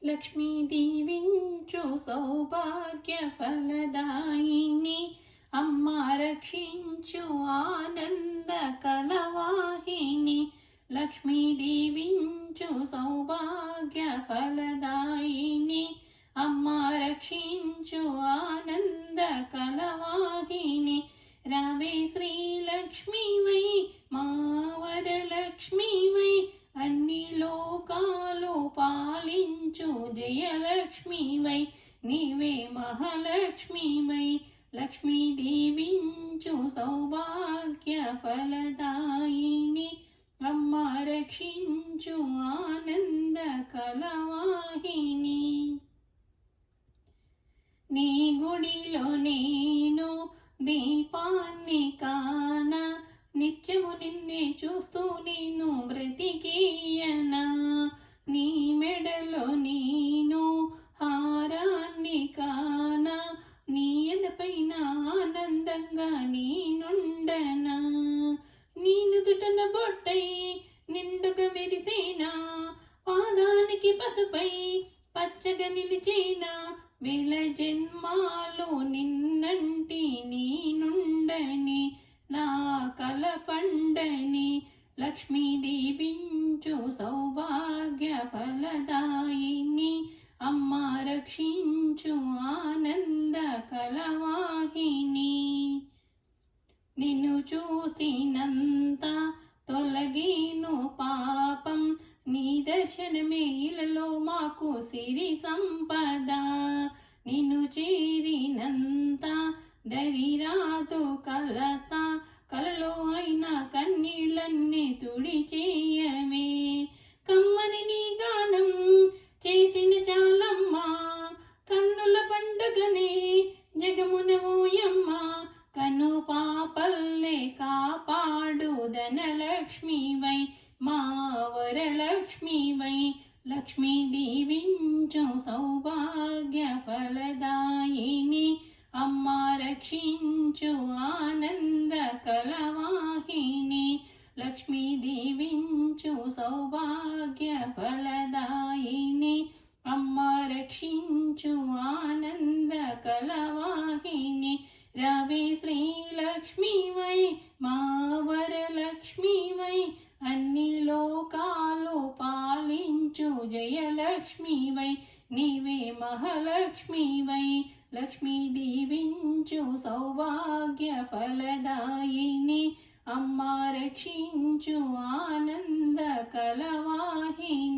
లక్ష్మీ దీవించు సౌభాగ్య ఫలదాయిని అమ్మ రక్షించు ఆనంద కలవాహిని. లక్ష్మీ దీవించు సౌభాగ్య ఫలదాయిని అమ్మ రక్షించు ఆనంద కలవాహిని. రావే శ్రీలక్ష్మీవై మా వరలక్ష్మీవై అన్ని లోకాలు పాలించు జయలక్ష్మీవై నీవే మహాలక్ష్మీవై. లక్ష్మీ దీవించు సౌభాగ్య ఫలదాయిని అమ్మ రక్షించు ఆనంద కలవాహిని. నీ గుడిలో నేను దీపాన్ని కాన నిత్యము నిన్నే చూస్తూ నేను బ్రతికేయనా. నీ మెడలో నేను హారాన్ని కాన నీ ఎదపైన ఆనందంగా నేనుండనా. నీ నుదుటన బొట్టై నిండుగా మెరిసేనా, పాదానికి పసుపై పచ్చగా నిలిచేనా. వేల జన్మాలు నిన్నంటి నేనుండని నా కల పండని. లక్ష్మీ దీవించు సౌభాగ్య ఫలదాయిని అమ్మ రక్షించు ఆనంద కలవాహిని. నిన్ను చూసినంత తొలగేను పాపం, నీ దర్శనమే ఇలలో మాకు సిరి సంపద. నిన్ను చేరినంత దరిరాదు కలత, కలలో అయినా కన్నీళ్ళన్నీ తుడిచేయమే. కమ్మని నీ గానం చేసిన చాలమ్మా, కన్నుల పండుగనే జగమున ఓయమ్మ. కను పాపల్లే కాపాడు ధనలక్ష్మీవై మా వరలక్ష్మీవై. లక్ష్మీ దీవించు సౌభాగ్య ఫలదాయిని అమ్మ రక్షించు ఆనంద కలవాహిని. లక్ష్మీ దీవించు సౌభాగ్య ఫలదాయిని అమ్మ రక్షించు ఆనంద కలవాహిని. రవి శ్రీలక్ష్మీవై మా వరలక్ష్మీవై అన్ని లోకాలు పాలించు జయలక్ష్మీవై నీవే మహాలక్ష్మీవై. లక్ష్మీ దీవించు సౌభాగ్య ఫలదాయిని అమ్మ రక్షించు ఆనంద కలవాహిని.